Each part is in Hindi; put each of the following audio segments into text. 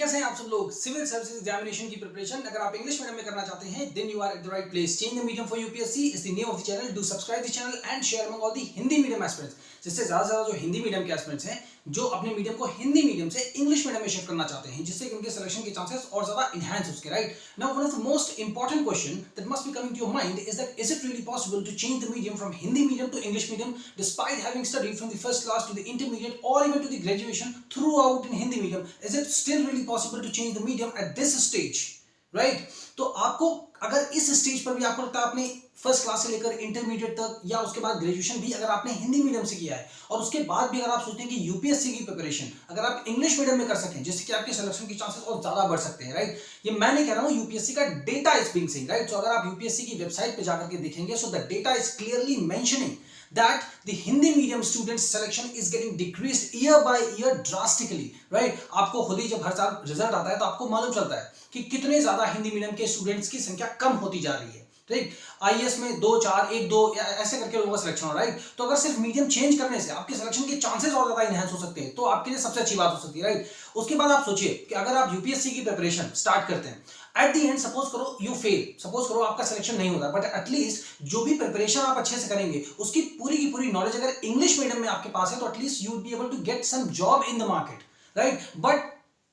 कैसे हैं आप सब लोग। सिविल सर्विसेज एग्जामिनेशन की प्रिपरेशन अगर आप इंग्लिश मीडियम में करना चाहते हैं then you are at the right place. Change the medium for UPSC is the name of the channel. Do subscribe the channel and share among all the Hindi medium aspirants, जिससे ज्यादा से ज्यादा जो हिंदी मीडियम के एस्पिरेंट्स हैं जो अपने मीडियम को हिंदी मीडियम से इंग्लिश मीडियम में शिफ्ट करना चाहते हैं, जिससे उनके सिलेक्शन के चांसेस और ज्यादा एनहांस हो सके। Right now one of the most important question that must be coming to your mind is that is it really possible to change the medium from Hindi medium to English medium despite having studied from the first class to the intermediate और even to the graduation throughout in Hindi medium? Is it still really possible to change the medium at this stage? Right, तो आपको अगर इस स्टेज पर भी आपको लगता है आपने फर्स्ट क्लास से लेकर इंटरमीडिएट तक या उसके बाद ग्रेजुएशन भी अगर आपने हिंदी मीडियम से किया है और उसके बाद भी अगर आप सोचते हैं कि यूपीएससी की प्रिपरेशन अगर आप इंग्लिश मीडियम में कर सकें जिससे कि आपके सिलेक्शन के चांसेस और ज्यादा बढ़ सकते हैं। राइट, ये मैं नहीं कह रहा हूं, यूपीएससी का data is being saying. Right, तो अगर आप यूपीएससी की वेबसाइट पे जाकर के देखेंगे so the data is clearly mentioning that the Hindi medium students selection is getting decreased year by year drastically. Right, आपको खुद ही जब हर साल रिजल्ट आता है तो आपको मालूम चलता है कि कितने ज्यादा हिंदी मीडियम के स्टूडेंट्स की संख्या कम होती जा रही है। ठीक, आईएएस में 2 4 1 2 ऐसे करके लोगों का सिलेक्शन हो रहा है। राइट, तो अगर सिर्फ मीडियम चेंज करने से आपके सिलेक्शन के चांसेस और ज्यादा इनहैंस हो सकते हैं तो आपके लिए सबसे अच्छी बात हो सकती है। राइट, उसके बाद आप सोचिए कि अगर आप यूपीएससी की प्रिपरेशन स्टार्ट करते हैं, एट द एंड सपोज करो यू फेल, सपोज करो आपका सिलेक्शन नहीं होता, बट एटलीस्ट जो भी प्रिपरेशन आप अच्छे से करेंगे उसकी पूरी की पूरी नॉलेज अगर इंग्लिश मीडियम में आपके पास है तो at least you would be able to get some job in the market. Right, but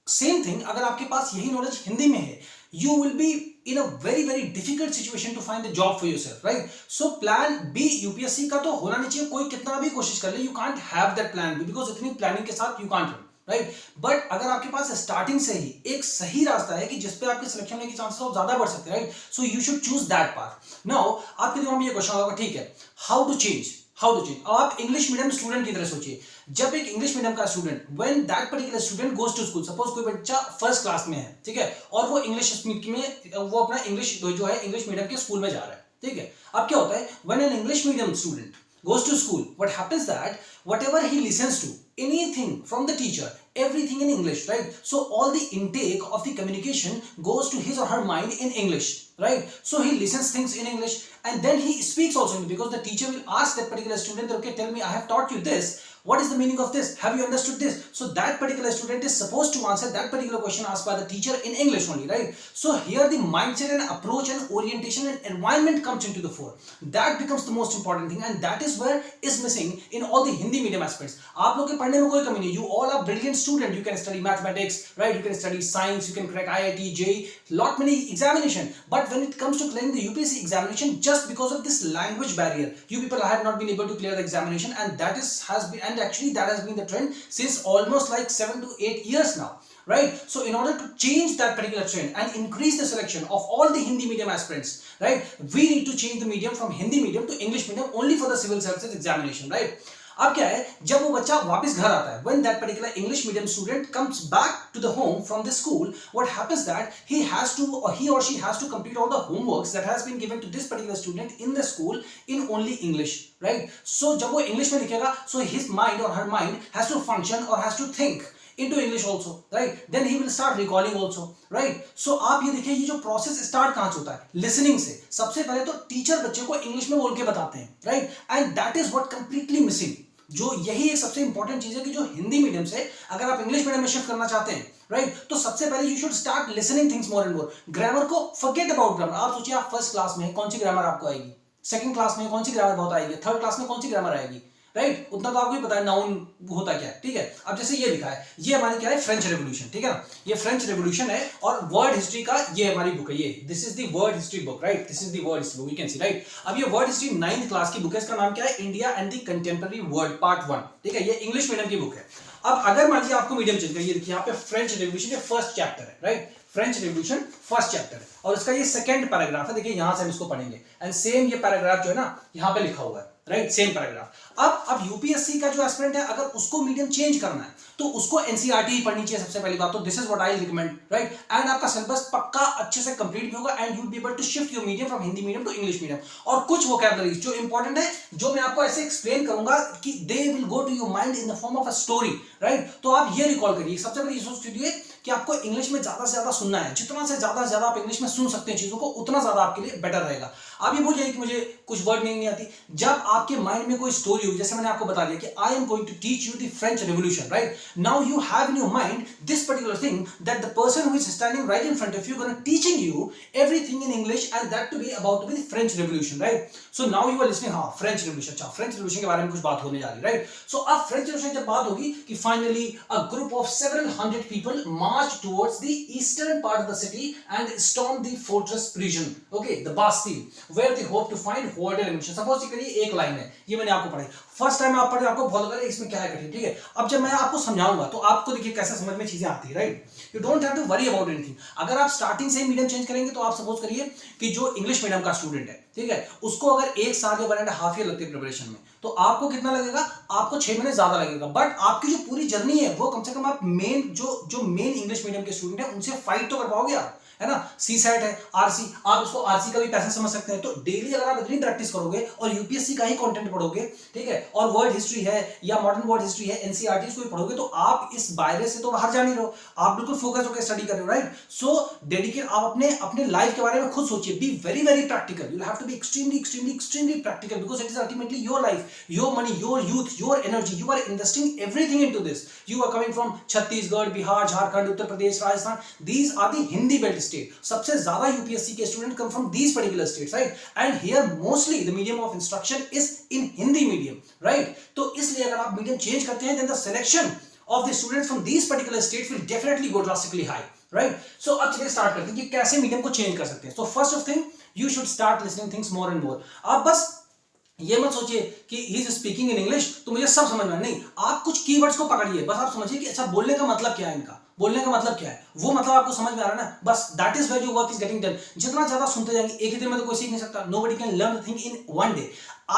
same thing अगर आपके पास यही नॉलेज हिंदी में है you will be in a very difficult situation to find a job for yourself. Right, so plan B UPSC का तो होना नहीं चाहिए। कोई कितना भी कोशिश कर ले you can't have that plan B because इतनी प्लानिंग के साथ you can't run. Right, but अगर आपके पास स्टार्टिंग से ही एक सही रास्ता है कि जिसपे आपके सिलेक्शन होने के चांसेस और ज्यादा बढ़ सकते हैं, right, so you should choose that path. Now आपके दिमाग में ये क्वेश्चन होगा, ठीक है, हाउ टू चेंज। अब आप इंग्लिश मीडियम स्टूडेंट की तरह सोचिए। जब एक इंग्लिश मीडियम का student when that particular student goes to school, suppose कोई बच्चा फर्स्ट क्लास में है, ठीक है, और वो इंग्लिश में वो अपना इंग्लिश जो है इंग्लिश मीडियम के स्कूल में जा रहा है, ठीक है, अब क्या होता है when an English medium student goes to school, what happens that whatever he listens to, anything from the teacher, everything in English, right, so all the intake of the communication goes to his or her mind in English, right, so he listens things in English and then he speaks also because the teacher will ask that particular student, okay, tell me, I have taught you this, what is the meaning of this, have you understood this? So that particular student is supposed to answer that particular question asked by the teacher in English only, right? So here the mindset and approach and orientation and environment comes into the fore. That becomes the most important thing and that is where is missing in all the Hindi medium aspects. आप लोग के पढ़ने में कोई कमी नहीं, you all are brilliant student, you can study mathematics, right, you can study science, you can crack IIT, JEE, lot many examination, but when it comes to clearing the UPSC examination, just because of this language barrier, you people have not been able to clear the examination and that is has been, and actually that has been the trend since almost like 7 to 8 years now. Right, so in order to change that particular trend and increase the selection of all the Hindi medium aspirants, right, we need to change the medium from Hindi medium to English medium only for the civil services examination. Right, अब क्या है, जब वो बच्चा वापस घर आता है, when that particular English medium student comes back to the home from the school, what happens that he has to or he or she has to complete all the homeworks that has been given to this particular student in the school in only English. Right, so जब वो English में लिखेगा, so his mind or her mind has to function or has to think into English also, right, then he will start recalling also, right, so आप ये देखिए ये जो प्रोसेस स्टार्ट कहाँ से होता है, लिसनिंग से। सबसे पहले तो टीचर बच्चे को इंग्लिश में बोल के बताते हैं, right, and that is what completely missing. जो यही एक सबसे इंपॉर्टेंट चीज है कि जो हिंदी मीडियम से अगर आप इंग्लिश मीडियम में शिफ्ट करना चाहते हैं, राइट, तो सबसे पहले you should start listening things more and more. Grammar को फॉरगेट अबाउट ग्रामर। आप सोचिए आप फर्स्ट क्लास में कौन सी ग्रामर आपको आएगी, सेकंड क्लास में कौन सी ग्रामर बहुत आएगी, थर्ड क्लास में कौन सी ग्रामर आएगी, राइट, उतना तो आपको ही पता है नाउन होता क्या है, ठीक है। अब जैसे ये लिखा है, ये हमारी क्या है, फ्रेंच रेवोल्यूशन, ठीक है ना, ये फ्रेंच रेवोल्यूशन है और वर्ड हिस्ट्री का ये हमारी बुक है, ये this is the word history book, right, this is the word history book, you can see, right. अब ये वर्ड हिस्ट्री 9th क्लास की बुक है, इसका नाम क्या है, India and the contemporary world part 1, ठीक है, ये इंग्लिश मीडियम की बुक है। अब अगर मान लीजिए आपको मीडियम चेंज करिए, ये देखिए यहाँ पे फ्रेंच रेवोल्यूशन ये फर्स्ट चैप्टर है, right, French revolution first chapter है और इसका ये सेकंड पैराग्राफ है, देखिए यहां से हम इसको पढ़ेंगे एंड सेम ये पैराग्राफ जो है ना यहां पे लिखा हुआ है, राइट, सेम पैराग्राफ। अब यूपीएससी का जो एस्पिरेंट है अगर उसको मीडियम चेंज करना है तो उसको एनसीईआरटी ही पढ़नी चाहिए सबसे पहली बात तो, this is what I recommend, right, and आपका सिलेबस पक्का अच्छे से कंप्लीट भी होगा and you will be able to shift your medium from Hindi medium to English medium. और कुछ वोकैबुलरीज जो इंपॉर्टेंट है जो मैं आपको ऐसे एक्सप्लेन करूंगा कि they will go to your mind in the form of a story, right, तो आप ये रिकॉल करिए। सबसे पहले ये सोच लीजिए कि आपको इंग्लिश में ज्यादा से ज्यादा सुनना है, जितना से ज्यादा आप इंग्लिश में सुन सकते हैं चीजों को, उतना ज्यादा आपके लिए बेटर रहेगा। आप ये बोल जाइए कि मुझे कुछ वर्ड नहीं आती, जब आपके माइंड में कोई स्टोरी होगी, जैसे मैंने आपको बता दिया कि I am going to teach you the French revolution, right? Now you have in your mind this particular thing that the person who is standing right in front of you gonna teaching you everything in English and that to be about to be French revolution, right? So now you are listening, हाँ फ्रेंच रेवोल्यूशन, अच्छा फ्रेंच रेवोल्यूशन के बारे में कुछ बात होने जा रही है, राइट? सो अब फ्रेंच रेवोल्यूशन जब बात होगी कि finally a group of several hundred people marched towards the eastern part of the city and stormed the fortress prison, okay, the Bastille, where they hoped to find order and mission. Suppose करिए एक लाइन है, ये मैंने आपको पढ़ाई, फर्स्ट टाइम आप पढ़े आपको बहुत लगा इसमें क्या है कठिन, ठीक है? अब जब मैं आपको समझाऊंगा तो आपको देखिए कैसे समझ में चीजें आती है, right? You don't have to worry about anything. अगर आप स्टार्टिंग से ही मीडियम चेंज करेंगे तो आप सपोज करिए कि जो इंग्लिश मीडियम का स्टूडेंट है, ठीक है, उसको अगर 1 साल या 1.5 ईयर लगते हैं प्रिपरेशन में, तो आपको कितना लगेगा? आपको 6 महीने ज्यादा लगेगा, बट आपकी जो पूरी जर्नी है वो कम से कम आप मेन जो मेन इंग्लिश मीडियम के स्टूडेंट है उनसे फाइट तो कर पाओगे आप, है ना? सी सेट है, आरसी, आप इसको आरसी का भी पैसा समझ सकते हैं। तो डेली अगर आप इतनी प्रैक्टिस करोगे और यूपीएससी का ही कंटेंट पढ़ोगे, ठीक है, और वर्ड हिस्ट्री है या मॉडर्न वर्ड हिस्ट्री है, एनसीईआरटी को भी पढ़ोगे, तो आप इस दायरे से तो बाहर जा नहीं रहो, आप बिल्कुल फोकस होकर स्टडी कर रहे हो, राइट? सो डेडिकेट, आप अपने लाइफ के बारे में खुद सोचिए, be very very practical, you have to be extremely practical because it is ultimately your life, your money, your youth, your energy, you are investing everything into this. You are coming from Chhattisgarh, Bihar, Jharkhand, Uttar Pradesh, Rajasthan, these are the Hindi belt state. सबसे ज्यादा यूपीएससी के student come from these particular states, right? And here mostly the medium of instruction is in Hindi medium, right? तो इसलिए अगर आप मीडियम चेंज करते हैं, then the selection of the students from these particular states will definitely go drastically high, right? So अब चलिए स्टार्ट करते हैं कि कैसे मीडियम को चेंज कर सकते हैं। So first of thing, you should start listening things more and more. आप बस ये मत सोचिए कि he is speaking in English तो मुझे सब समझ में, नहीं, आप कुछ कीवर्ड्स को पकड़िए, बस आप समझिए कि अच्छा बोलने का मतलब क्या है, इनका बोलने का मतलब क्या है, वो मतलब आपको समझ में आ रहा है ना, बस that is where your work is getting done. जितना ज्यादा सुनते जाएंगे, एक ही दिन में तो कोई सीख नहीं सकता, nobody can learn the thing in one day.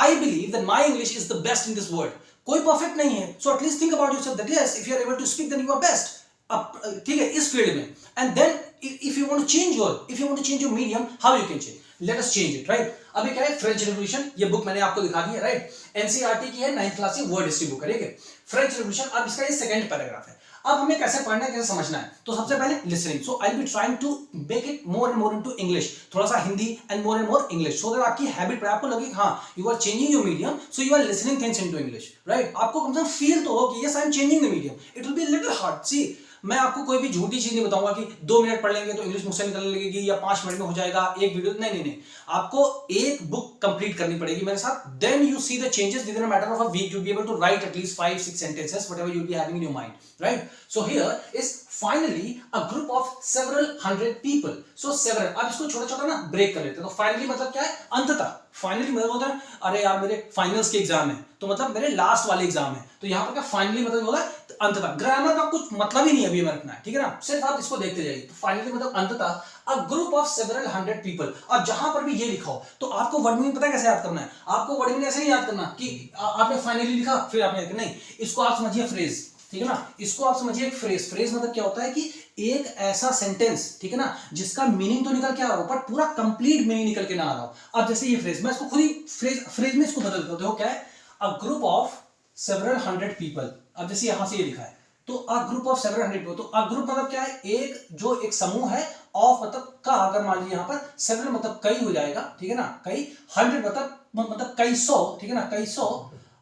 I believe that my English is the best in this world. कोई परफेक्ट नहीं है, so at least think about yourself that yes, if you are able to speak then you are best, ठीक है, इस फील्ड में। And then if you want to change your medium, how you can change, let us change it, right? अभी क्या है, फ्रेंच रेवोल्यूशन, ये बुक मैंने आपको दिखा दी है, राइट? एनसीईआरटी की है, 9th क्लास की वर्ड हिस्ट्री बुक है, ठीक है? फ्रेंच रेवोल्यूशन, अब इसका ये सेकंड पैराग्राफ है। अब हमें कैसे पढ़ना है, कैसे समझना है, तो सबसे पहले listening. So I will be trying to make it more and more into English, थोड़ा सा Hindi and more English, so that आपकी हैबिट पर आपको लगे हाँ you are changing your medium, so you are listening things into English, right? आपको कम से कम फील तो हो कि yes I am changing the medium. It will be little hard, see मैं आपको कोई भी झूठी चीज नहीं बताऊंगा कि 2 मिनट पढ़ लेंगे तो इंग्लिश मुझसे निकलने लगेगी या 5 मिनट में हो जाएगा एक वीडियो, नहीं, आपको एक बुक कंप्लीट करनी पड़ेगी मेरे साथ, then you see the changes with in a matter of a week, you be able to write at least 5-6 sentences whatever you'll be having in your mind, right? So here is finally a group of several hundred people. So several, अब इसको छोटा-छोटा ना ब्रेक कर लेते हैं। तो फाइनली मतलब क्या है, अंततः। फाइनली मतलब होता है अरे यार मेरे फाइनल्स के एग्जाम है, तो मतलब मेरे लास्ट वाले एग्जाम है, तो यहाँ पर क्या फाइनली मतलब होगा अंततः। ग्रामर का कुछ मतलब ही नहीं अभी हमें रखना है, ठीक है ना, सिर्फ आप इसको देखते जाइए। तो फाइनली मतलब अंततः अ group of several hundred people, और जहां पर भी ये लिखा हो तो आपको वर्ड मीनिंग पता है कैसे याद करना है, आपको वर्ड मीनिंग ऐसे नहीं याद करना कि आपने फाइनली लिखा फिर आपने, नहीं, इसको आप समझिए फ्रेज, ठीक है ना, इसको आप समझिए एक फ्रेज मतलब क्या होता है कि एक ऐसा सेंटेंस, ठीक है ना, जिसका मीनिंग तो निकल के आ रहा हो पर पूरा कंप्लीट मीनिंग निकल के ना आ रहा हो। अब जैसे ये फ्रेज, मैं इसको खुद ही फ्रेज में इसको बदल देता हूं, क्या है, अ group of several hundred people. अब जैसे यहां से ये लिखा है तो a group of several hundred people, तो अ ग्रुप मतलब क्या है, एक समूह है, ऑफ मतलब का, अगर मान लीजिए यहां पर सेवरल मतलब कई हो जाएगा, ठीक है ना, कई, हंड्रेड मतलब कई सौ, ठीक है ना, कई सौ,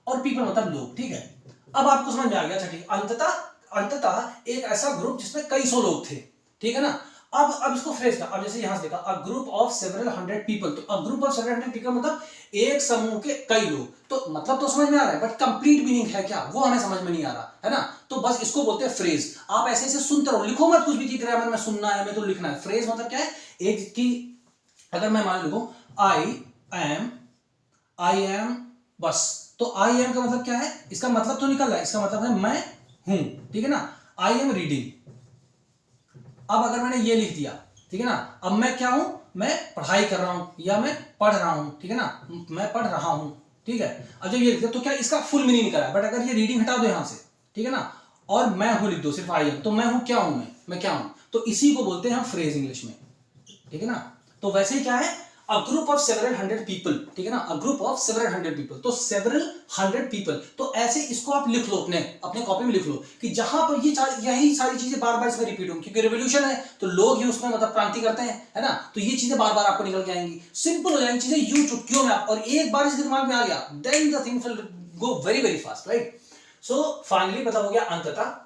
और पीपल मतलब लोग, ठीक है। अब आपको समझ में आ गया, अच्छा ठीक, अंततः एक ऐसा ग्रुप जिसमें कई सौ लोग थे, ठीक है ना। अब इसको फ्रेज का, अब जैसे यहां से देखा a group of several hundred people, तो a group of several hundred people मतलब एक समूह के कई लोग, तो मतलब तो समझ में आ रहा है, बट कंप्लीट मीनिंग है क्या वो हमें समझ में नहीं आ रहा है ना। तो बस इसको बोलते हैं फ्रेज। आप ऐसे ऐसे सुनते रहो, लिखो मत कुछ भी कि ग्रामर में सुनना है, मैं तो लिखना है। फ्रेज मतलब क्या है, एक की अगर मैं मान लिखूं आई एम, बस, तो आई एम का मतलब क्या है, इसका मतलब तो निकल रहा है, इसका मतलब है मैं हूं, ठीक है ना, आई एम रीडिंग। अब अगर मैंने ये लिख दिया, ठीक है ना, अब मैं क्या हूं, मैं पढ़ाई कर रहा हूं या मैं पढ़ रहा हूं, ठीक है ना, मैं पढ़ रहा हूं, ठीक है। अब जब ये लिख दिया तो क्या इसका फुल मीनिंग निकला है, बट अगर ये रीडिंग हटा दो यहां से, ठीक है ना, और मैं हूं लिख दो, सिर्फ आई एम, तो मैं हूं, क्या हूं, मैं क्या हूं, तो इसी को बोलते हैं हम फ्रेज इंग्लिश में, ठीक है ना। तो वैसे ही क्या है, अ group of several hundred people, ठीक है ना, अ group of several hundred people, तो सेवरल हंड्रेड पीपल, तो ऐसे इसको आप लिख लो, अपने कॉपी में लिख लो कि जहां पर यही सारी चीजें बार बार इसमें रिपीट होंगी, क्योंकि रिवोल्यूशन है तो लोग ही उसमें मतलब क्रांति करते हैं, है ना, तो ये चीजें बार बार आपको निकल के आएंगी, सिंपल हो जाएंगी चीजें यूं चुटकियों में, और एक बार इसके दिमाग में आ गया then the thing will go very very fast, right. So finally पता हो गया, अंततः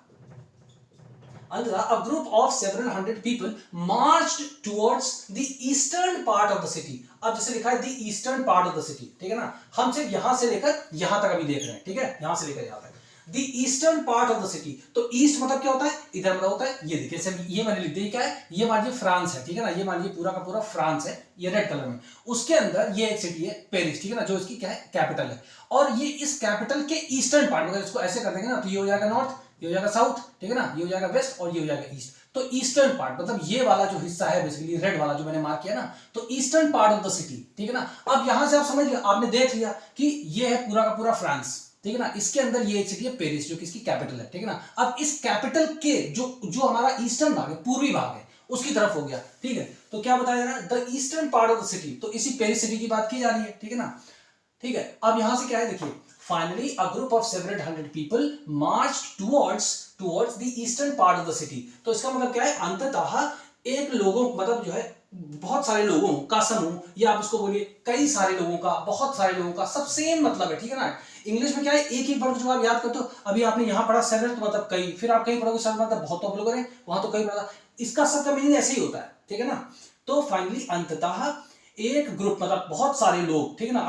a group of several hundred people marched towards the eastern part of the city। अब जैसे लिखा है the eastern part of the city, ठीक है ना, हम सिर्फ यहां से लेकर यहां तक अभी देख रहे हैं, ठीक है, यहां से लेकर यहां तक the eastern part of the city। तो ईस्ट मतलब क्या होता है, इधर मतलब होता है, ये देखिए सर, ये मैंने लिख दिया, क्या है, ये मान लीजिए फ्रांस है, ठीक है ना, ये मान लीजिए पूरा का पूरा फ्रांस है, ये रेड कलर में, उसके अंदर ये एक सिटी है पेरिस, ठीक है ना, जो इसकी क्या है, कैपिटल है, और ये इस कैपिटल के ईस्टर्न पार्ट में, इसको ऐसे कर देंगे ना, तो ये हो जाएगा नॉर्थ, ये हो जाएगा साउथ, ठीक है ना, ये हो जाएगा वेस्ट, और ये हो जाएगा ईस्ट। तो ईस्टर्न पार्ट मतलब ये वाला जो हिस्सा है बेसिकली रेड वाला जो मैंने मार्क किया ना, तो eastern part of the city, ठीक है ना। अब यहां से आप समझ लिया, आपने देख लिया कि ये है पूरा का पूरा फ्रांस, ठीक है ना, इसके अंदर ये एक सिटी है पेरिस जो कि इसकी कैपिटल है, ठीक है ना। अब इस कैपिटल के जो हमारा ईस्टर्न भाग है, पूर्वी भाग है, उसकी तरफ हो गया, ठीक है। तो क्या बताया जा रहा है, the eastern part of the city, तो इसी पेरिस सिटी की बात की जा रही है, ठीक है ना, ठीक है। अब यहां से क्या है, देखिए, finally a group of several hundred people marched towards the eastern part of the city। तो इसका मतलब क्या है, अंततः एक लोगों मतलब जो है बहुत सारे लोगों का समूह, या आप इसको बोलिए कई सारे लोगों का, बहुत सारे लोगों का, सब सेम मतलब है, ठीक है ना। इंग्लिश में क्या है, एक ही वर्ड जो आप याद करते हो, अभी आपने यहां पढ़ा सेवरल तो मतलब कई, फिर आप कहीं पढ़ोगे सेवरल मतलब बहुत, तो आप लोग वहां तो कई पढ़ा, इसका सबका मीनिंग ऐसे ही होता है, ठीक है ना। तो फाइनली अंततः एक ग्रुप मतलब बहुत सारे लोग, ठीक है ना,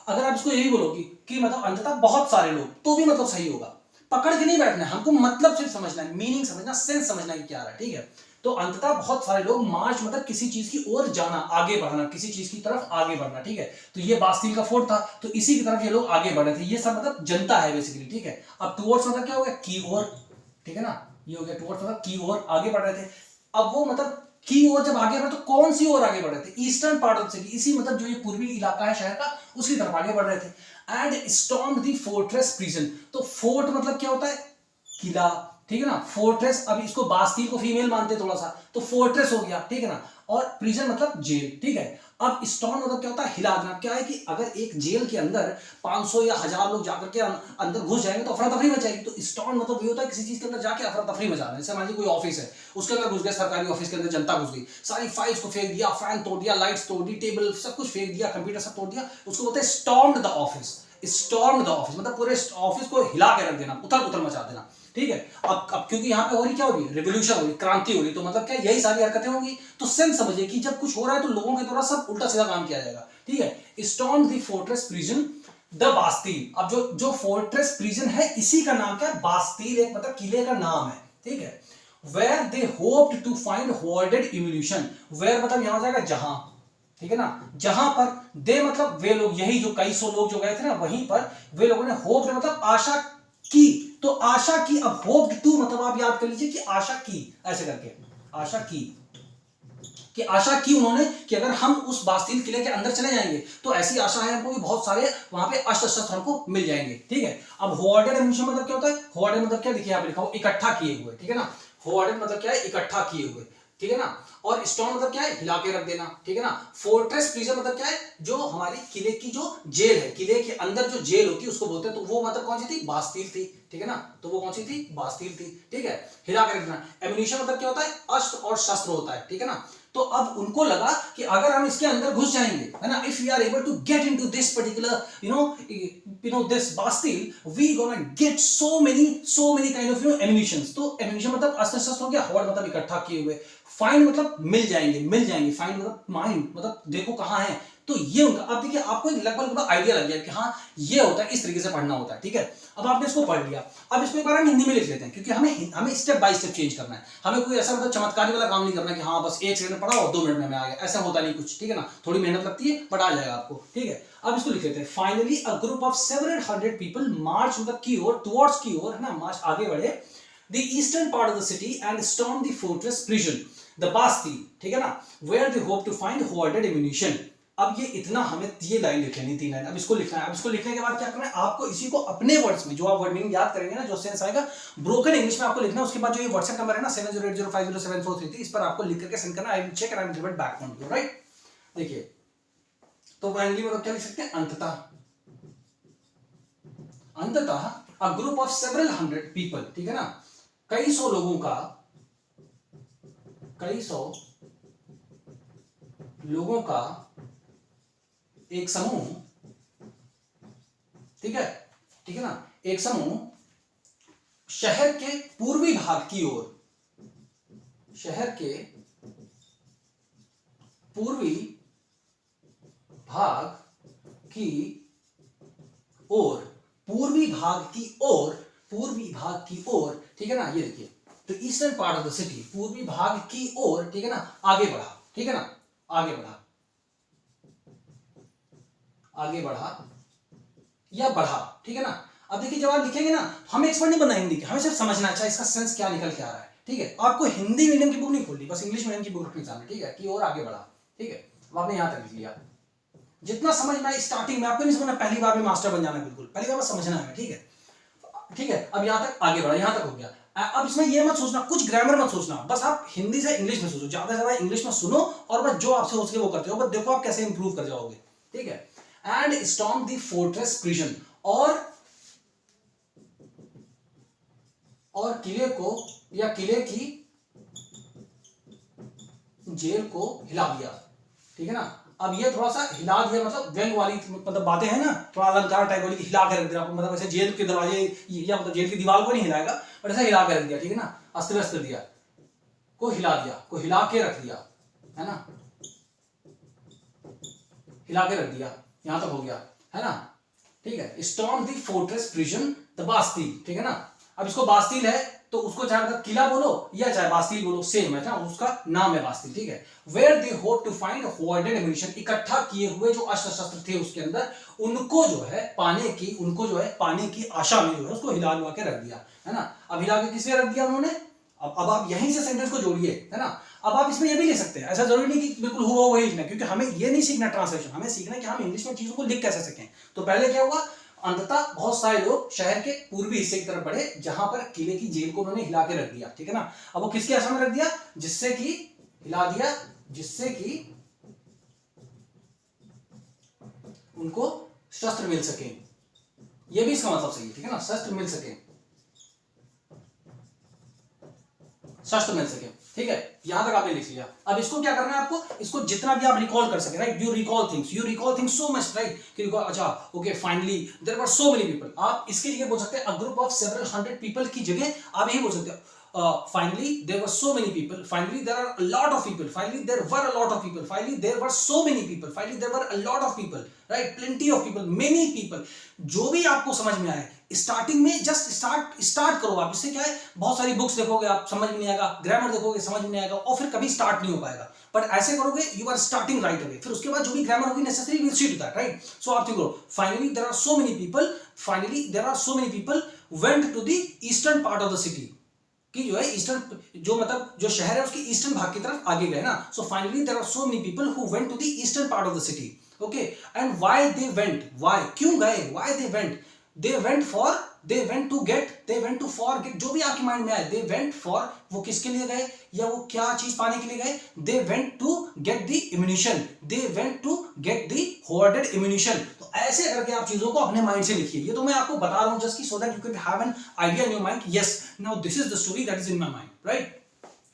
अगर आप इसको यही बोलोगे कि मतलब अंततः बहुत सारे लोग, तो भी मतलब सही होगा, पकड़ के नहीं बैठना है हमको, मतलब सिर्फ समझना है, मीनिंग समझना, सेंस समझना है कि क्या आ रहा है, ठीक है। तो अंततः बहुत सारे लोग मार्च मतलब किसी चीज की ओर जाना, आगे बढ़ना, किसी चीज की तरफ आगे बढ़ना, ठीक है। तो ये बास्तील का फोर्ट था, तो इसी की तरफ ये लोग आगे बढ़े थे, ये सब मतलब जनता है बेसिकली, ठीक है। अब टुवर्ड्स मतलब क्या हो गया, की ओर, ठीक है ना, ये हो गया टुवर्ड्स मतलब की ओर आगे बढ़ रहे थे। अब वो मतलब की ओर जब आगे बढ़े तो कौन सी ओर आगे बढ़ रहे थे, ईस्टर्न पार्ट ऑफ सिटी, इसी मतलब जो ये पूर्वी इलाका है शहर का, उसकी तरफ आगे बढ़ रहे थे। And stormed the fortress prison, तो फोर्ट मतलब क्या होता है, किला, ठीक है ना, फोर्ट्रेस, अब इसको बास्तील को फीमेल मानते थोड़ा सा, तो फोर्ट्रेस हो गया, ठीक है ना, और प्रिजन मतलब जेल, ठीक है। अब स्टॉर्म मतलब क्या होता है, हिला देना, क्या है कि अगर एक जेल के अंदर 500 या 1000 लोग जाकर के अंदर घुस जाएंगे तो अफरा तफरी मचाएगी, तो स्टॉर्म मतलब ये होता है किसी चीज के अंदर जाके अफरा तफरी मचाना। जैसे मान लीजिए कोई ऑफिस है, उसके अंदर घुस गए, सरकारी ऑफिस के अंदर जनता घुस गई, सारी फाइल्स को फेंक दिया, फैन तोड़ दिया, लाइट्स तोड़ दी, टेबल सब कुछ फेंक दिया, कंप्यूटर सब तोड़ दिया, उसको बोलते हैं stormed the office. Stormed the office मतलब पूरे ऑफिस को हिला के रख देना, उथल पुथल मचा देना, ठीक है। अब क्योंकि यहाँ पे हो रही क्या हो रही है, रेवोल्यूशन हो रही, क्रांति हो रही, तो मतलब क्या यही सारी हरकतें होंगी, तो सेंस समझिए कि जब कुछ हो रहा है तो लोगों के द्वारा सब उल्टा सीधा काम किया जाएगा, ठीक है। Storm the fortress prison the Bastille, अब जो फोर्ट्रेस प्रिजन है इसी का नाम क्या है, बास्तील, एक मतलब किले का नाम है, ठीक है। Where they hoped to find hoarded ammunition, where मतलब यहां जाएगा जहां, ठीक है ना, जहां पर, दे मतलब वे लोग, यही जो कई सौ लोग जो गए थे ना, वहीं पर वे लोगों ने होप मतलब आशा की, तो आशा की, अब होप टू मतलब आप याद कर लीजिए कि आशा की, ऐसे करके आशा की, कि आशा की उन्होंने कि अगर हम उस बास्तील किले के अंदर चले जाएंगे तो ऐसी आशा है हमको कि बहुत सारे वहां पे अस्त्र शस्त्र हमको मिल जाएंगे, ठीक है। अब होर्डेड एम्यूनिशन मतलब क्या होता है, होर्डेड मतलब क्या, देखिए यहाँ पे लिखा हो इकट्ठा किए हुए, ठीक है ना, होर्डेड मतलब क्या है, इकट्ठा किए हुए, ठीक है ना। और स्टॉर्म मतलब क्या है, हिला के रख देना, ठीक है ना। फोर्ट्रेस प्रिजन मतलब क्या है, जो हमारी किले की जो जेल है, किले के अंदर जो जेल होती है उसको बोलते हैं, तो वो मतलब कौन सी थी, बास्तील थी, ठीक है ना, तो वो कौन सी थी, बास्तील थी, ठीक है, हिला के रखना। एम्यूनिशन मतलब क्या होता है, अस्त्र और शस्त्र होता है, ठीक है ना। तो अब उनको लगा कि अगर हम इसके अंदर घुस जाएंगे, है ना, if we are able to get into this particular this Bastille, we gonna get so many kind of ammunitions. तो एम्यूनिशन मतलब अस्त्र शस्त्र हो गया, होर्ड मतलब इकट्ठा किए हुए, फाइंड मतलब मिल जाएंगे, फाइंड मतलब माइंड मतलब देखो कहां है, तो ये उनका। अब देखिए आपको एक लगभग आइडिया लग गया कि हाँ ये होता है, इस तरीके से पढ़ना होता है, ठीक है। अब आपने इसको पढ़ लिया, अब इसको एक बार हम हिंदी में लिख लेते हैं, क्योंकि हमें स्टेप बाय स्टेप चेंज करना है, हमें कोई ऐसा मतलब चमत्कारी वाला काम नहीं करना कि हाँ बस 1 सेकंड में पढ़ा और 2 मिनट में आ गया, ऐसा होता नहीं कुछ, ठीक है ना, थोड़ी मेहनत लगती है बट आ जाएगा आपको, ठीक है। अब इसको लिख लेते हैं, finally a group of several hundred people march मतलब की ओर, टुवर्ड्स की ओर, है ना, मार्च आगे बढ़े, the eastern part of the city and storm the fortress prison the Bastille, ठीक है ना, where they hope to find hoarded ammunition। अब ये इतना हमें ये लाइन लिख लेनी, 3 लाइन, अब इसको लिखना है। अब इसको लिखने के बाद क्या करना है, आपको इसी को अपने वर्ड्स में, जो आप वर्ड मीनिंग याद करेंगे ना, जो सेंस आएगा, ब्रोकन इंग्लिश में आपको लिखना है। उसके बाद जो ये व्हाट्सएप नंबर है ना 7080507433, इस पर आपको लिख करके सेंड करना, I will check and I will revert back on you, right. देखिए तो फाइनली मतलब क्या लिख सकते हैं, अंततः, अंततः अ group of several hundred people, ठीक है ना, कई सौ लोगों का, कई सौ लोगों का एक समूह, ठीक है, ठीक है ना, एक समूह शहर के पूर्वी भाग की ओर, शहर के पूर्वी भाग की ओर, पूर्वी भाग की ओर, पूर्वी भाग की ओर, ठीक है ना, ये देखिए, तो eastern part of the city, पूर्वी भाग की ओर, ठीक है ना, आगे बढ़ा, ठीक है ना, आगे बढ़ा, आगे बढ़ा या बढ़ा, ठीक है ना। अब देखिए जब आप लिखेंगे ना, हम एक्सपर्ट नहीं बनना हिंदी के, हमें सिर्फ समझना अच्छा इसका सेंस क्या निकल के आ रहा है, ठीक है। आपको हिंदी मीडियम की बुक नहीं खोलनी, बस इंग्लिश मीडियम की बुक रखनी सामने, ठीक है, कि और आगे बढ़ा, ठीक है। अब आपने यहां तक लिख लिया, जितना समझना है स्टार्टिंग में, आपको नहीं समझना पहली बार में मास्टर बन जाना, बिल्कुल पहली बार में समझना है, ठीक है, ठीक है। अब यहां तक आगे बढ़ा, यहां तक हो गया। अब इसमें ये मत सोचना, कुछ ग्रामर मत सोचना, बस आप हिंदी से इंग्लिश में सोचो, ज्यादा से ज्यादा इंग्लिश में सुनो और बस जो आपसे हो सके वो करते हो, बस देखो आप कैसे इंप्रूव कर जाओगे, ठीक है। And storm the fortress prison, और किले को या किले की जेल को हिला दिया, ठीक है ना। अब ये थोड़ा सा हिला दिया मतलब व्यंग वाली मतलब बातें हैं ना, थोड़ा अलंकार टाइप वाली, हिला के रख दिया, मतलब ऐसे जेल के दरवाजे या मतलब जेल की दीवार को नहीं हिलाएगा, बट ऐसा हिला के रख दिया, ठीक है ना, अस्त व्यस्त कर दिया, को हिला दिया, को हिला के रख दिया, है ना, हिला के रख दिया, यहां तक हो गया, है ना, ठीक है। Storm the fortress prison the Bastille, ठीक है ना। अब इसको बास्टील है तो उसको चाहे मतलब किला बोलो या चाहे बास्टील बोलो, सेम है ना, उसका नाम है बास्टील, ठीक है। Where they hope to find hoarded ammunition, इकट्ठा किए हुए जो अस्त्र शस्त्र थे उसके अंदर, उनको जो है पाने की, उनको जो है पाने की आशा में जो है उसको हिला हुआ के रख दिया, है ना। अब हिला के किस लिए रख दिया उन्होंने, अब आप यहीं से सेंटेंस को जोड़िए, है ना। अब आप इसमें ये भी ले सकते हैं, ऐसा जरूरी नहीं कि बिल्कुल हुआ वही लिखना, क्योंकि हमें ये नहीं सीखना ट्रांसलेशन, हमें सीखना कि हम इंग्लिश में चीजों को लिख कैसे सकें। तो पहले क्या हुआ, अंततः बहुत सारे लोग शहर के पूर्वी हिस्से की तरफ बढ़े, जहां पर किले की जेल को उन्होंने हिला के रख दिया, ठीक है ना। अब वो किसकी आशा में रख दिया, जिससे कि हिला दिया, जिससे कि उनको शस्त्र मिल सके, ये भी इसका मतलब सही है, ठीक है ना, शस्त्र मिल सके, शस्त्र मिल सके, ठीक है। यहां तक आपने लिख लिया। अब इसको क्या करना है आपको, इसको जितना भी आप रिकॉल कर सके, right, you recall things so much, right, कि रिकॉल, अच्छा okay, finally there were so many people, आप इसकी जगह बोल सकते हैं a group of several hundred people की जगह आप यही बोल सकते हो finally there were so many people, finally there are a lot of people, finally there were a lot of people, finally there were so many people, finally there were a lot of people, right, plenty of people, many people, जो भी आपको समझ में आए स्टार्टिंग में जस्ट स्टार्ट करो आप। इससे क्या है, बहुत सारी बुक्स देखोगे आप समझ में नहीं आएगा, ग्रामर देखोगे समझ में नहीं आएगा, और फिर कभी स्टार्ट नहीं हो पाएगा। बट ऐसे करोगे you are starting right away, फिर उसके बाद जो भी ग्रामर होगी necessary will see to that, right. So आप थिंक करो, finally there are so many people, finally there are so many people went to the eastern part of the city, कि जो है ईस्टर्न, जो मतलब जो शहर है उसकी ईस्टर्न भाग की तरफ आगे गए ना। So finally there are so many people who went to the eastern part of the city, okay. And why they went, why क्यों गए, why they went for, they went to get, they went to for get, जो भी आपके माइंड में आए, दे वेंट फॉर, वो किसके लिए गए या वो क्या चीज पाने के लिए गए, they went to get the ammunition, they went to get the hoarded ammunition. तो ऐसे करके आप चीजों को अपने माइंड से लिखिए, ये तो मैं आपको बता रहा हूं जस्ट की so that you can have an idea in your mind, yes now this is the story that is in my mind, right.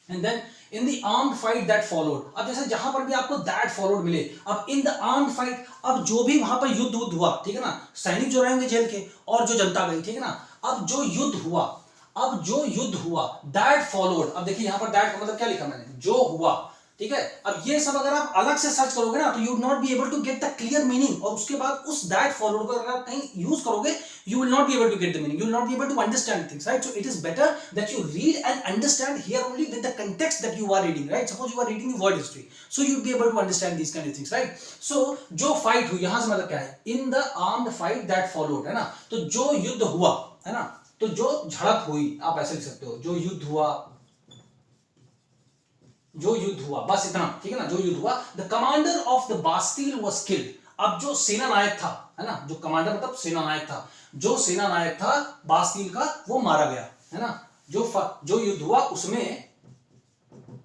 And then in the armed fight that followed, अब जैसे जहां पर भी आपको दैट फॉलोड मिले, अब इन द आर्म्ड फाइट, अब जो भी वहां पर युद्ध हुआ, ठीक है ना, सैनिक जो रहेंगे जेल के और जो जनता गई, ठीक है ना, अब जो युद्ध हुआ, अब जो युद्ध हुआ दैट फॉलोड, अब देखिए यहां पर दैट का मतलब क्या लिखा मैंने, जो हुआ, ठीक है। अब ये सब अगर आप अलग से सर्च करोगे ना तो you will not be able to get the clear meaning, और उसके बाद उस दैट फॉलोड को अगर आप कहीं यूज करोगे you will not be able to get the meaning, you will not be able to understand things, right? So it is better that you read and understand here only with the context that you are reading, right? Suppose you are reading the world history, so you will be able to understand these kind of things, right? So जो fight हुई, यहां से मतलब क्या है, in the armed fight that followed, है ना, तो जो युद्ध हुआ, है ना, तो जो झड़प हुई, आप ऐसे लिख सकते हो, जो युद्ध हुआ, जो युद्ध हुआ, बस इतना, ठीक है ना, जो युद्ध हुआ, the commander of the Bastille was killed, अब जो सेना नायक था, है ना, जो कमांडर मतलब सेना नायक था, जो सेना नायक था बास्टील का, वो मारा गया, है ना, जो युद्ध हुआ उसमें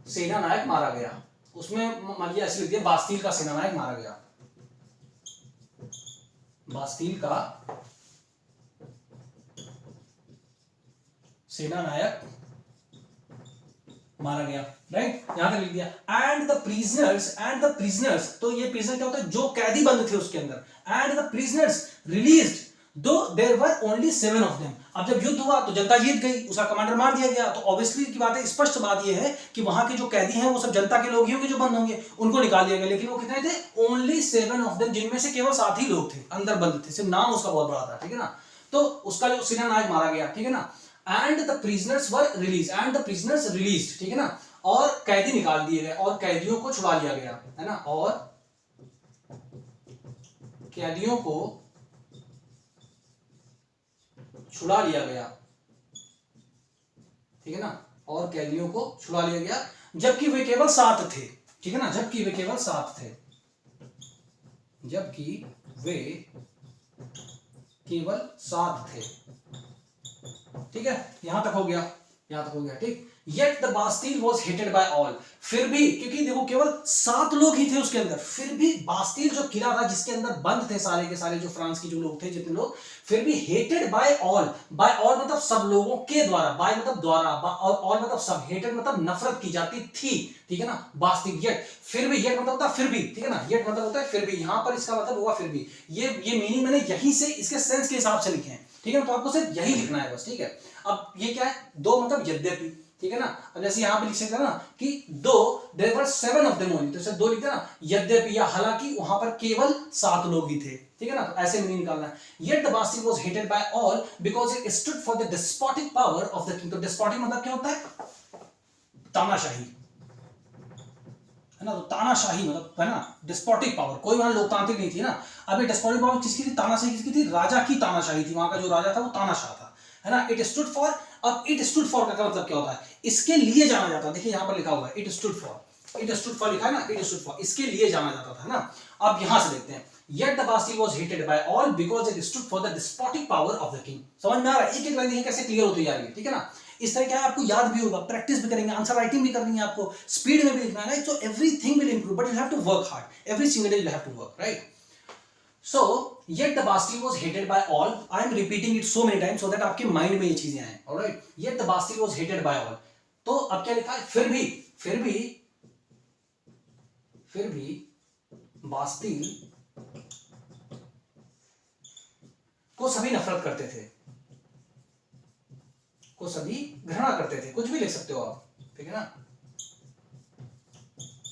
सेना नायक मारा गया, उसमें मान लिया ऐसे लिख दिया बास्टील का सेना नायक मारा गया, बास्तील का सेनानायक मारा गया, राइट, यहां तक लिख दिया। एंड द प्रिजनर्स, तो ये प्रिजनर क्या होता है, जो कैदी बंद थे उसके अंदर। And the prisoners released though there were only 7 of them. अब जब युद्ध हुआ तो जनता जीत गई, उसका कमांडर मार दिया गया, तो ऑब्वियसली की बात है, स्पष्ट बात यह है कि वहां के जो कैदी हैं वो सब जनता के लोग ही होंगे जो बंद होंगे, उनको निकाल दिया गया। लेकिन वो कितने थे, ओनली 7 ऑफ देम, जिनमें से केवल 7 ही लोग थे अंदर बंद थे, सिर्फ नाम उसका बहुत बड़ा था, ठीक है ना। तो उसका जो सेनानायक मारा गया, ठीक है ना। And the prisoners were release, and the prisoners released, ठीक है ना, और कैदी निकाल दिए गए और कैदियों को छुड़ा लिया गया, है ना, और कैदियों को छुड़ा लिया गया, ठीक है ना, और कैदियों को छुड़ा लिया गया, जबकि वे केवल 7 थे, ठीक है ना, जबकि वे केवल 7 थे, जबकि वे केवल 7 थे, ठीक है, यहां तक हो गया, यहां तक हो गया, ठीक। Yet the Bastille was hated by all, फिर भी, क्योंकि देखो केवल 7 लोग ही थे उसके अंदर, फिर भी बास्तील जो किला था जिसके अंदर बंद थे सारे के सारे जो फ्रांस के जो लोग थे, जितने लोग, फिर भी हेटेड बाय ऑल मतलब सब लोगों के द्वारा, बाय मतलब द्वारा, और ऑल मतलब सब, हेटेड मतलब नफरत की जाती थी, ठीक है ना, बास्तील। येट, फिर भी, येट मतलब होता है फिर भी, ठीक है ना, येट मतलब होता है फिर भी, यहां पर इसका मतलब हुआ फिर भी। ये मीनिंग मैंने यहीं से इसके सेंस के हिसाब से लिखे हैं, ठीक है ना, तो आपको सिर्फ यही लिखना है बस, ठीक है। अब ये क्या है, दो मतलब यद्यपि, ठीक है ना। अब जैसे यहां पे लिख सकते हैं ना कि though there were 7 of them only, तो सिर्फ दो लिखते हैं ना, यद्यपि या हालांकि वहां पर केवल 7 लोग ही थे, ठीक है ना, तो ऐसे मीनिंग निकालना है। Yet the Bastille was hated by all because it stood for the despotic power of the king. तो डिस्पोटिक मतलब क्या होता है, तानाशाही, है ना, तो तानाशाही मतलब, है ना, डिस्पोटिक पावर, कोई वहां लोकतांत्रिक नहीं थी ना। अभी डिस्पोटिक पावर किसकी थी, तानाशाही किसकी थी, राजा की तानाशाही थी, वहां का जो राजा था वो तानाशाह था, है ना। इट स्टूड फॉर, अब इट स्टूड फॉर का मतलब क्या होता है, इसके लिए जाना जाता है, देखिए यहां पर लिखा हुआ है it stood for, it stood for लिखा है ना, इट स्टूड फॉर, इसके लिए जाना जाता था ना। अब यहां से देखते हैं, yet the Bastille was hated by all because it stood for the despotic power of the king। समझ में आ रहा है, एक एक लाइन कैसे क्लियर होती जा रही है, ठीक है ना। इस तरह क्या है, आपको याद भी होगा, प्रैक्टिस भी करेंगे, आंसर राइटिंग भी करनी है आपको, स्पीड में भी लिखना है, so everything will improve, but you have to work hard, every single day you have to work, right? So yet the Bastille was hated by all, I am repeating it so many times so that आपके माइंड में ये चीजें आए, alright? Yet the Bastille was hated by all, तो अब क्या लिखा है, फिर भी बास्तील को सभी नफरत करते थे, को सभी घृणा करते थे, कुछ भी लिख सकते हो आप, ठीक है ना,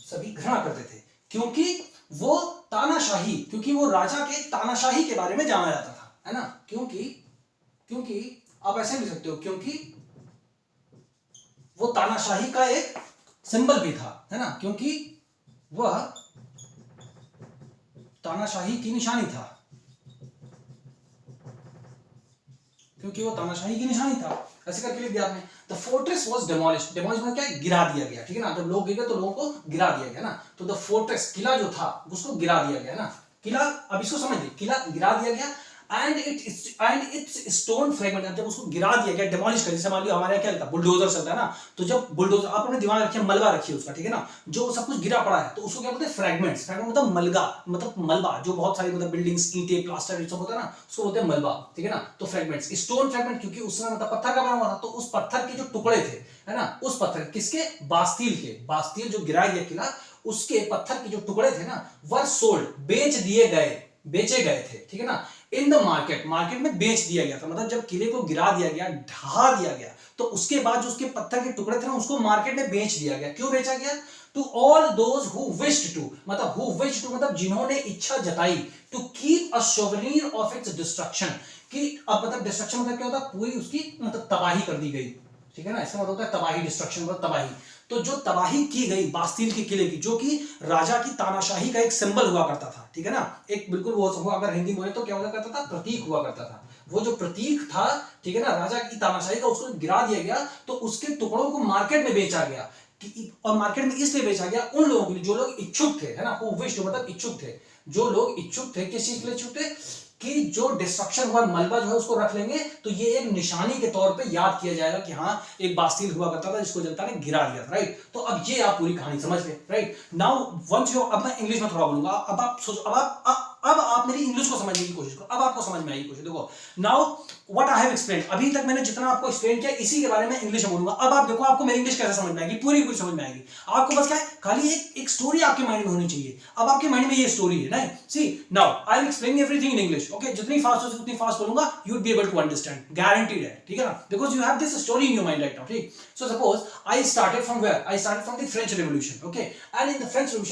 सभी घृणा करते थे, क्योंकि वो तानाशाही, क्योंकि वो राजा के तानाशाही के बारे में जाना जाता था, है ना, क्योंकि आप ऐसे लिख सकते हो, क्योंकि वो तानाशाही का एक सिंबल भी था, है ना, क्योंकि वह तानाशाही की निशानी था, क्योंकि वो तानाशाही की निशानी था, ऐसे करके लिख दिया आपने। द फोर्ट्रेस वाज डेमोलिश्ड, डेमोलिश मतलब क्या है, गिरा दिया गया, ठीक है ना, जब लोग गिर गए तो लोगों को गिरा दिया गया ना, तो द फोर्ट्रेस किला जो था उसको गिरा दिया गया ना, किला, अब इसको समझिए, किला गिरा दिया गया, एंड इट्स स्टोन फ्रेगमेंट, जब उसको गिरा दिया गया, डेमोलिश कर, जैसे मान लिया हमारे यहाँ क्या चलता है, बुलडोजर चलता है ना, तो जब बुलडोजर, आप अपने दिमाग रखिए, मलबा रखिए उसका, ठीक है ना, जो सब कुछ गिरा पड़ा है तो उसको क्या बोलते हैं, फ्रेगमेंट्स, फ्रेगमेंट मतलब मलगा, मतलब मलबा, जो बहुत सारी मतलब बिल्डिंग्स, ईंटें, प्लास्टर ये सब होता है ना, उसको बोलते हैं मलबा, ठीक है ना, तो फ्रेगमेंट्स, स्टोन फ्रेगमेंट, क्योंकि उस समय मतलब पत्थर का बना हुआ था, तो उस पत्थर के जो टुकड़े थे, है ना, उस पत्थर किसके, बास्तील के, बास्तील जो गिराया गया किला, उसके पत्थर के जो टुकड़े थे ना, वर सोल्ड, बेचे गए थे, ठीक है ना, इन द मार्केट में बेच दिया गया था, मतलब जब किले को गिरा दिया गया, ढहा दिया गया, तो उसके बाद जो उसके पत्थर के टुकड़े थे ना, उसको मार्केट में बेच दिया गया। क्यों बेचा गया, to all those who wished to, मतलब जिन्होंने इच्छा जताई, to keep a souvenir of its destruction, कि अब मतलब डिस्ट्रक्शन मतलब क्या होता है, पूरी उसकी मतलब तबाही कर दी गई, ठीक है ना, इसका मतलब होता है तबाही, डिस्ट्रक्शन मतलब तबाही। तो जो तबाही की गई बास्तील के किले की, जो कि राजा की तानाशाही का एक सिंबल हुआ करता था, ठीक है ना, एक बिल्कुल वो अगर हिंदी बोले तो क्या हुआ करता था, प्रतीक हुआ करता था, वो जो प्रतीक था, ठीक है ना, राजा की तानाशाही का, उसको गिरा दिया गया, तो उसके टुकड़ों को मार्केट में बेचा गया, और मार्केट में इसलिए बेचा गया उन लोगों के लिए जो लोग इच्छुक थे, है ना, हु विश्ड मतलब इच्छुक थे, जो लोग इच्छुक थे, किस चीज के लिए इच्छुक थे, कि जो डिस्ट्रक्शन हुआ मलबा जो है उसको रख लेंगे, तो ये एक निशानी के तौर पे याद किया जाएगा कि हाँ एक बास्तील हुआ करता था जिसको जनता ने गिरा दिया था, राइट। तो अब ये आप पूरी कहानी समझ गए, राइट। नाउ वंस यू, अब मैं इंग्लिश में थोड़ा बोलूंगा, अब आप अब आप मेरी इंग्लिश को समझने की कोशिश करो, अब आपको समझ में आएगी कोशिश। देखो now what I have explain, अभी तक मैंने जितना आपको एक्सप्लेन किया इसी के बारे में इंग्लिश में बोलूंगा। अब आप देखो आपको मेरी इंग्लिश कैसे समझ में आएगी, पूरी पूरी समझ में आएगी। आपको बस क्या है, खाली एक स्टोरी आपके माइंड में होनी चाहिए। अब आपके माइंड में ये स्टोरी है ना, see now I am explaining everything in English, okay. जितनी फास्ट हो सके उतनी फास्ट बोलूंगा, you would be able to understand, guaranteed है, ठीक है ना, because you have this story in your mind right now, ठीक। So suppose I started from where, I started from the French revolution, okay. And in the French revolution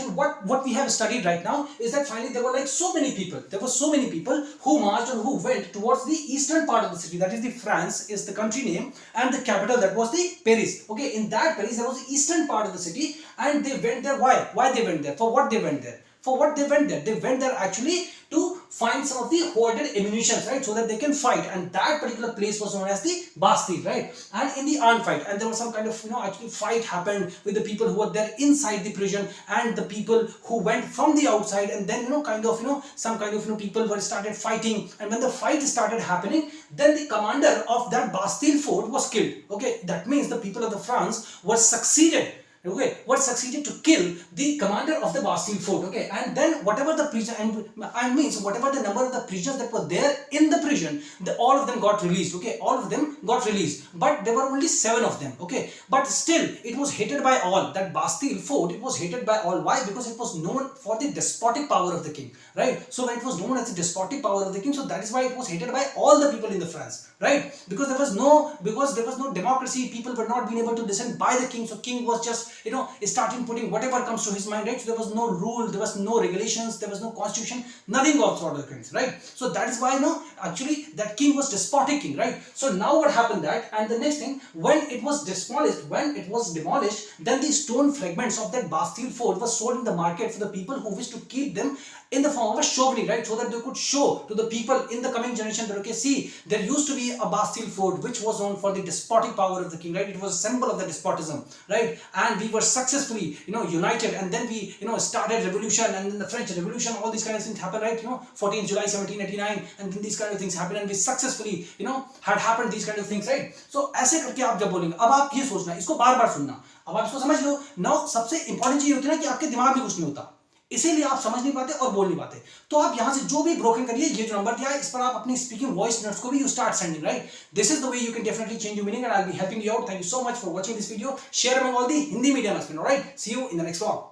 what we have studied right now is that finally there were like so many people, there were so many people who marched or who went towards the eastern part of the city, that is the France is the country name, and the capital that was the Paris, okay. In that Paris there was the eastern part of the city, and they went there. Why they went there, for what they went there, for what they went there, they went there actually to find some of the hoarded ammunitions, right, so that they can fight. And that particular place was known as the Bastille, right. And in the armed fight, and there was some kind of actually fight happened with the people who were there inside the prison and the people who went from the outside, and then kind of some kind of people were started fighting. And when the fight started happening, then the commander of that Bastille fort was killed, okay. That means the people of the France were succeeded, okay, what succeeded to kill the commander of the Bastille fort, okay. And then whatever the prison, and I means whatever the number of the prisoners that were there in the prison, all of them got released, okay, all of them got released, but there were only 7 of them, okay. But still it was hated by all, that Bastille fort, it was hated by all. Why? Because it was known for the despotic power of the king, right. So when it was known as the despotic power of the king, so that is why it was hated by all the people in the France, right. Because there was no democracy, people were not being able to listen by the king, so king was just starting putting whatever comes to his mind, right. So there was no rule, there was no regulations, there was no constitution, nothing of sort of things, right. So that is why actually that king was despotic king, right. So now what happened that, and the next thing, when it was demolished, then the stone fragments of that Bastille fort was sold in the market for the people who wish to keep them in the form of a souvenir, right, so that they could show to the people in the coming generation that, okay, see, there used to be a Bastille fort which was known for the despotic power of the king, right. It was a symbol of the despotism, right. And we were successfully united, and then we started revolution, and then the French revolution, all these kind of things happened, right. 14th July 1789, and then these kind of things happened, and we successfully had happened these kind of things, right. So ऐसे करके आप जब बोलेंगे, अब आप ये सोचना, इसको बार बार सुनना, अब आप इसको समझ लो। नाउ सबसे इंपॉर्टेंट चीज होती है ना कि आपके दिमाग में कुछ नहीं होता, इसीलिए आप समझ नहीं पाते और बोल नहीं पाते। तो आप यहां से जो भी ब्रोकन करिए, ये जो नंबर दिया है इस पर आप अपनी स्पीकिंग वॉइस नोट्स को भी you start sending, right. This is the way you can definitely change your meaning, and I will be helping you out. Thank you so much for watching this video. Share among all the Hindi medium students, alright. See you in the next vlog.